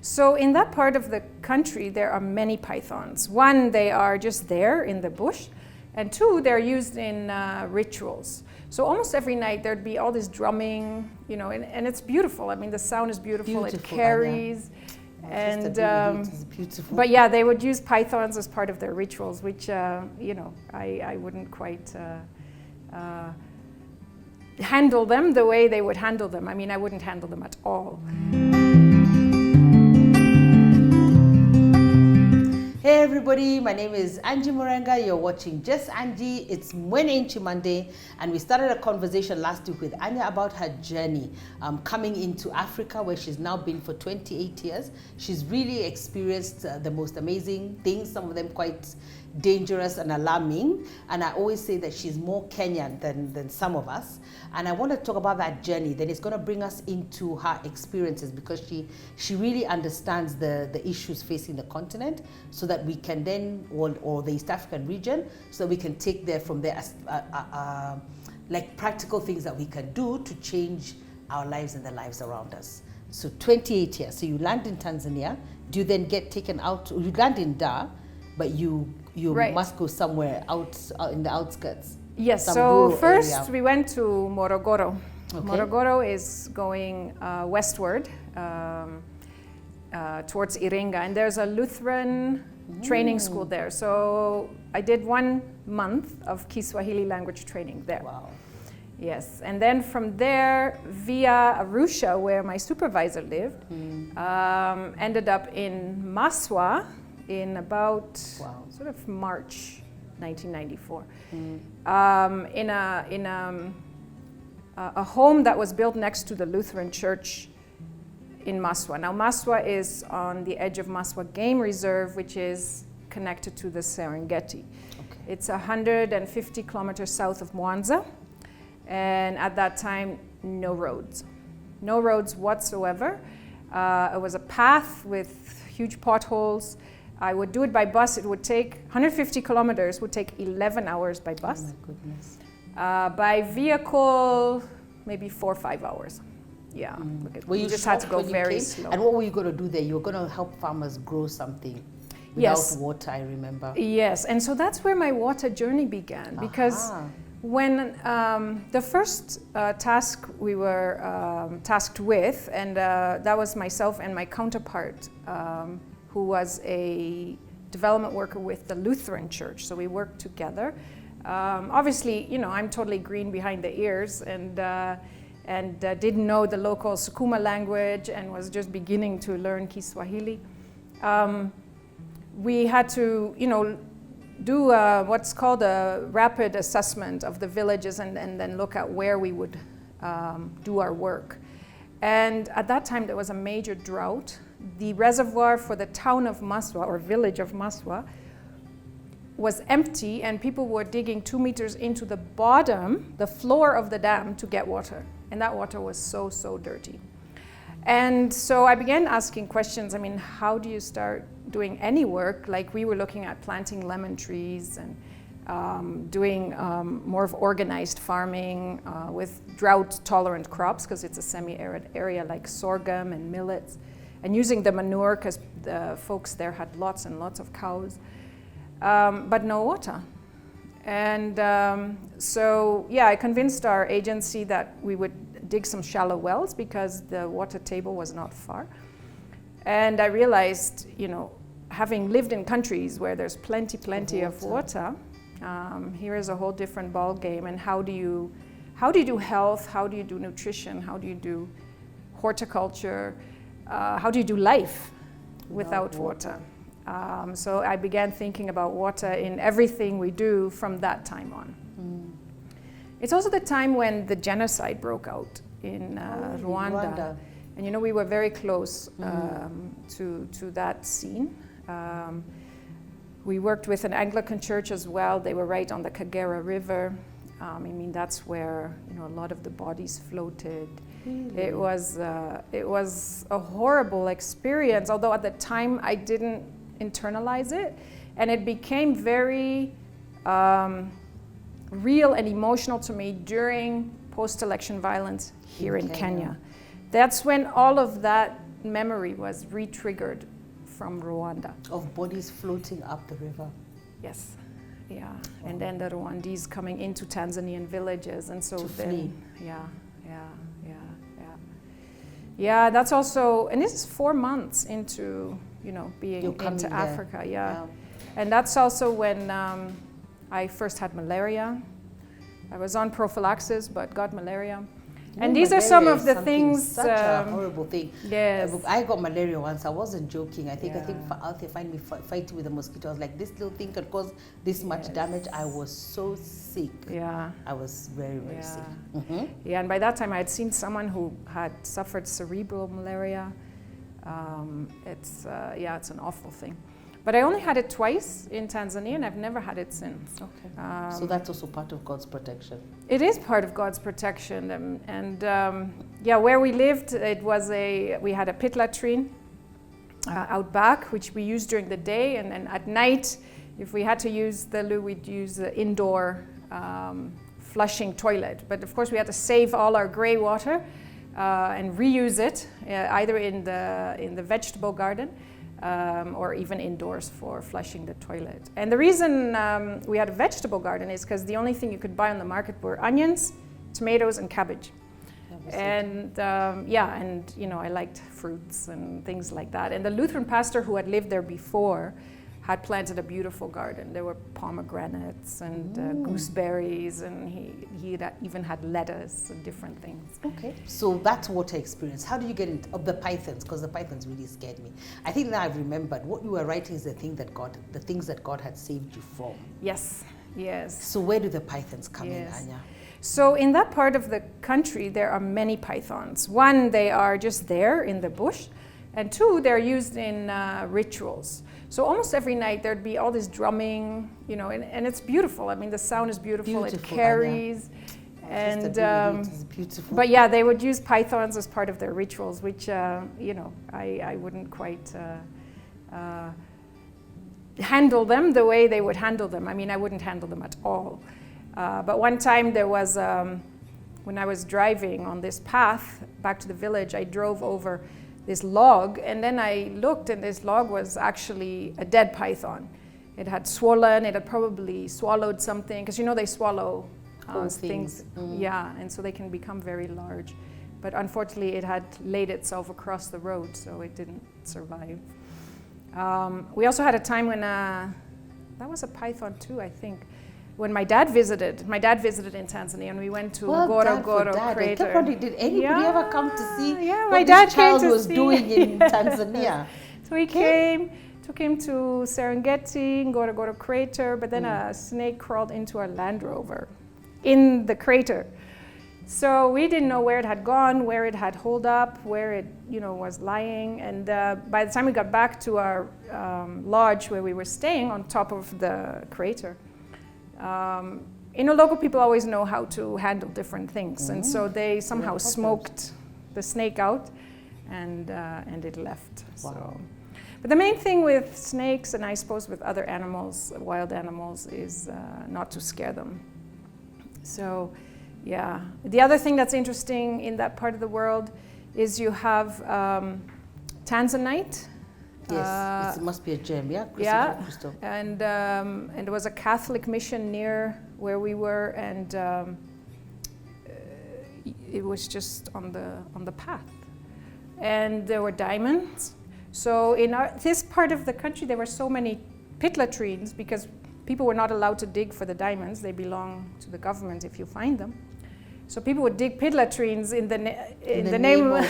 So in that part of the country, there are many pythons. One, they are just there in the bush, and two, they're used in rituals. So almost every night there'd be all this drumming, and it's beautiful. I mean, the sound is beautiful. It carries. And beautiful. But yeah, they would use pythons as part of their rituals, which I wouldn't quite handle them the way they would handle them. I mean, I wouldn't handle them at all. Hey everybody, my name is Angie Murenga. You're watching Just Angie. It's Mwangi Monday, and we started a conversation last week with Anja about her journey coming into Africa, where she's now been for 28 years. She's really experienced the most amazing things, some of them quite dangerous and alarming, and I always say that she's more Kenyan than some of us, and I want to talk about that journey. Then it's going to bring us into her experiences, because she really understands the issues facing the continent, so that we can then, or the East African region, so that we can take from there as like practical things that we can do to change our lives and the lives around us. So 28 years, so you land in Tanzania. Do you then get taken out? You land in Dar, but you right. must go somewhere out in the outskirts. Yes, so first area. We went to Morogoro. Okay. Morogoro is going westward towards Iringa, and there's a Lutheran training school there. So I did 1 month of Kiswahili language training there. Wow. Yes, and then from there, via Arusha, where my supervisor lived, ended up in Maswa, in about sort of March 1994, in a home that was built next to the Lutheran church in Maswa. Now Maswa is on the edge of Maswa Game Reserve, which is connected to the Serengeti. Okay. It's 150 kilometers south of Mwanza, and at that time, no roads whatsoever. It was a path with huge potholes. I would do it by bus. It would take 150 kilometers, would take 11 hours by bus. Oh my goodness. By vehicle, maybe 4 or 5 hours. Yeah, you just had to go very slow. And what were you going to do there? You were going to help farmers grow something without water, I remember. Yes, and so that's where my water journey began, because when the first task we were tasked with, and that was myself and my counterpart, who was a development worker with the Lutheran church. So we worked together. Obviously, I'm totally green behind the ears, and didn't know the local Sukuma language, and was just beginning to learn Kiswahili. We had to, do what's called a rapid assessment of the villages, and then look at where we would do our work. And at that time, there was a major drought. The reservoir for the town of Maswa, or village of Maswa, was empty, and people were digging 2 meters into the bottom, the floor of the dam, to get water. And that water was so dirty. And so I began asking questions. I mean, how do you start doing any work? Like, we were looking at planting lemon trees and doing more of organized farming with drought-tolerant crops, because it's a semi-arid area, like sorghum and millets, and using the manure, because the folks there had lots and lots of cows, but no water. And so I convinced our agency that we would dig some shallow wells, because the water table was not far. And I realized, having lived in countries where there's plenty of water, here is a whole different ball game. And how do you do health? How do you do nutrition? How do you do horticulture? How do you do life without water? So I began thinking about water in everything we do from that time on. It's also the time when the genocide broke out in Rwanda. And we were very close to that scene. We worked with an Anglican church as well. They were right on the Kagera River. That's where a lot of the bodies floated. Really? It was a horrible experience, although at the time I didn't internalize it, and it became very real and emotional to me during post-election violence here in Kenya. That's when all of that memory was re-triggered from Rwanda. Of bodies floating up the river. Yes, yeah. Wow. And then the Rwandese coming into Tanzanian villages, and so to then, flee. Yeah, that's also, and this is 4 months into, being into there. Africa, And that's also when I first had malaria. I was on prophylaxis, but got malaria. And these are some of the things. Such a horrible thing. Yes. I got malaria once. I wasn't joking. I think out there find me fighting with a mosquito. I was like, this little thing could cause this much damage. I was so sick. Yeah. I was very, very sick. Mm-hmm. Yeah, and by that time I had seen someone who had suffered cerebral malaria. It's an awful thing. But I only had it twice in Tanzania, and I've never had it since. Okay. So that's also part of God's protection. It is part of God's protection, where we lived, we had a pit latrine out back, which we used during the day, and then at night, if we had to use the loo, we'd use the indoor flushing toilet. But of course, we had to save all our grey water and reuse it, either in the vegetable garden. Or even indoors for flushing the toilet. And the reason we had a vegetable garden is because the only thing you could buy on the market were onions, tomatoes, and cabbage. And I liked fruits and things like that. And the Lutheran pastor who had lived there before had planted a beautiful garden. There were pomegranates and gooseberries, and he even had lettuce and different things. Okay, so that's water experience. How do you get into the pythons? Because the pythons really scared me. I think now I've remembered what you were writing is the things that God had saved you from. Yes. So where do the pythons come in, Anja? So in that part of the country, there are many pythons. One, they are just there in the bush, and two, they're used in rituals. So almost every night there'd be all this drumming, and it's beautiful. I mean, the sound is beautiful. It carries, and it's beautiful. But yeah, they would use pythons as part of their rituals, which I wouldn't quite handle them the way they would handle them. I mean, I wouldn't handle them at all. But one time there was when I was driving on this path back to the village, I drove over this log, and then I looked, and this log was actually a dead python. It had swollen, it had probably swallowed something, because they swallow things. And so they can become very large. But unfortunately, it had laid itself across the road, so it didn't survive. We also had a time when, that was a python too, I think, when my dad visited in Tanzania, and we went to Ngorongoro crater. Did anybody ever come to see my dad this child was doing in Tanzania? So he came, took him to Serengeti, Ngorongoro crater, but then a snake crawled into our Land Rover in the crater. So we didn't know where it had gone, where it had holed up, where it was lying. And by the time we got back to our lodge where we were staying on top of the crater, local people always know how to handle different things, and so they somehow smoked the snake out, and it left. Wow. So, but the main thing with snakes, and I suppose with other animals, wild animals, is not to scare them. So, yeah. The other thing that's interesting in that part of the world is you have tanzanite. Yes, it must be a gem, crystal. And there was a Catholic mission near where we were, and it was just on the path. And there were diamonds. So in this part of the country, there were so many pit latrines because people were not allowed to dig for the diamonds. They belong to the government if you find them. So people would dig pit latrines in the name of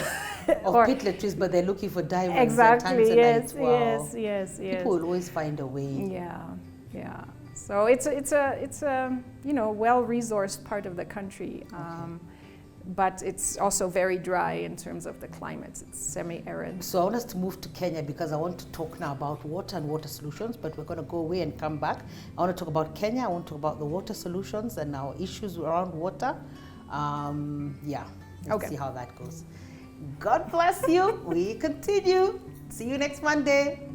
pit latrines, but they're looking for diamonds. Exactly. And yes. Wow. Yes. People will always find a way. Yeah. So it's a well-resourced part of the country, but it's also very dry in terms of the climate. It's semi-arid. So I want us to move to Kenya because I want to talk now about water and water solutions, but we're going to go away and come back. I want to talk about Kenya. I want to talk about the water solutions and our issues around water. Let's see how that goes. God bless you. We continue. See you next Monday.